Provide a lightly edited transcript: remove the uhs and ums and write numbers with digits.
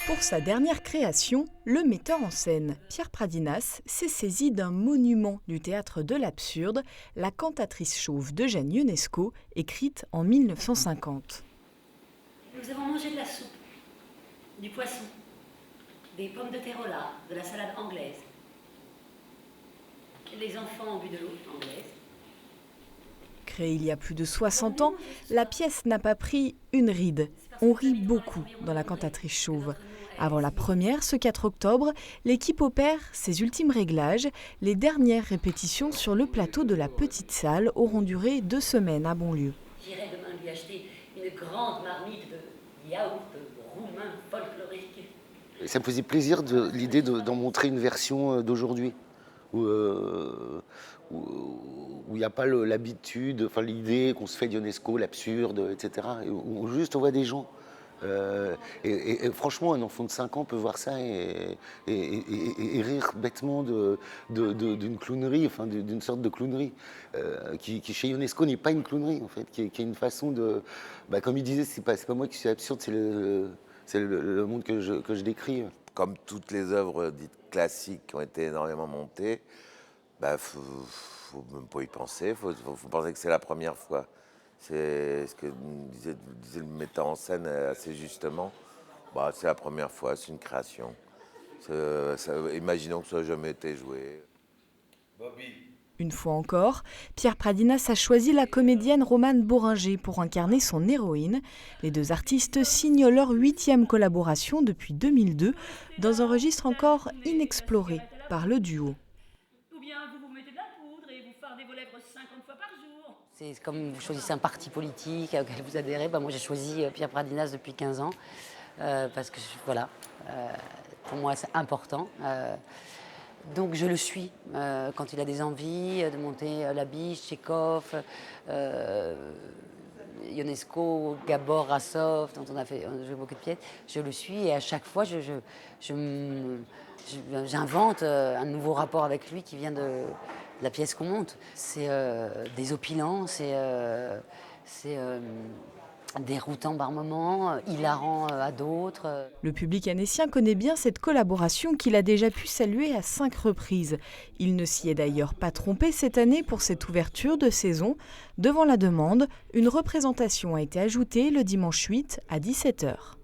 Pour sa dernière création, le metteur en scène Pierre Pradinas s'est saisi d'un monument du théâtre de l'absurde, La cantatrice chauve d'Eugène Ionesco, écrite en 1950. Nous avons mangé de la soupe, du poisson, des pommes de terre au lard, de la salade anglaise. Les enfants ont bu de l'eau anglaise. Créée il y a plus de 60 ans, la pièce n'a pas pris une ride. On rit beaucoup dans La cantatrice chauve. Avant la première, ce 4 octobre, l'équipe opère ses ultimes réglages. Les dernières répétitions sur le plateau de la petite salle auront duré 2 semaines à Bonlieu. J'irai demain lui acheter une grande marmite de yaourt roumain folklorique. Ça me faisait plaisir l'idée d'en montrer une version d'aujourd'hui, où il n'y a pas l'habitude, enfin l'idée qu'on se fait d'Ionesco, l'absurde, etc. Où juste on voit des gens. Et franchement, un enfant de 5 ans peut voir ça et rire bêtement d'une clownerie, enfin d'une sorte de clownerie, qui chez Ionesco n'est pas une clownerie en fait, qui est une façon de, comme il disait, c'est pas moi qui suis absurde, c'est le monde que je décris. Comme toutes les œuvres dites classiques qui ont été énormément montées, faut même pas y penser, faut penser que c'est la première fois. C'est ce que disait le metteur en scène assez justement. C'est la première fois, c'est une création. Imaginons que ça n'a jamais été joué. Bobby. Une fois encore, Pierre Pradinas a choisi la comédienne Romane Boringer pour incarner son héroïne. Les deux artistes signent leur 8e collaboration depuis 2002, dans un registre encore inexploré par le duo. Ou bien vous mettez de la poudre et vous fardez vos lèvres 50 fois par jour. C'est comme vous choisissez un parti politique auquel vous adhérez. Moi, j'ai choisi Pierre Pradinas depuis 15 ans, parce que, pour moi, c'est important. Donc je le suis quand il a des envies de monter La Biche, Tchekhov, Ionesco, Gabor, Rassov, dont on a joué beaucoup de pièces. Je le suis et à chaque fois j'invente un nouveau rapport avec lui qui vient de la pièce qu'on monte. C'est désopilant, c'est déroutant par moments, hilarant à d'autres. Le public annécien connaît bien cette collaboration qu'il a déjà pu saluer à 5 reprises. Il ne s'y est d'ailleurs pas trompé cette année pour cette ouverture de saison. Devant la demande, une représentation a été ajoutée le dimanche 8 à 17h.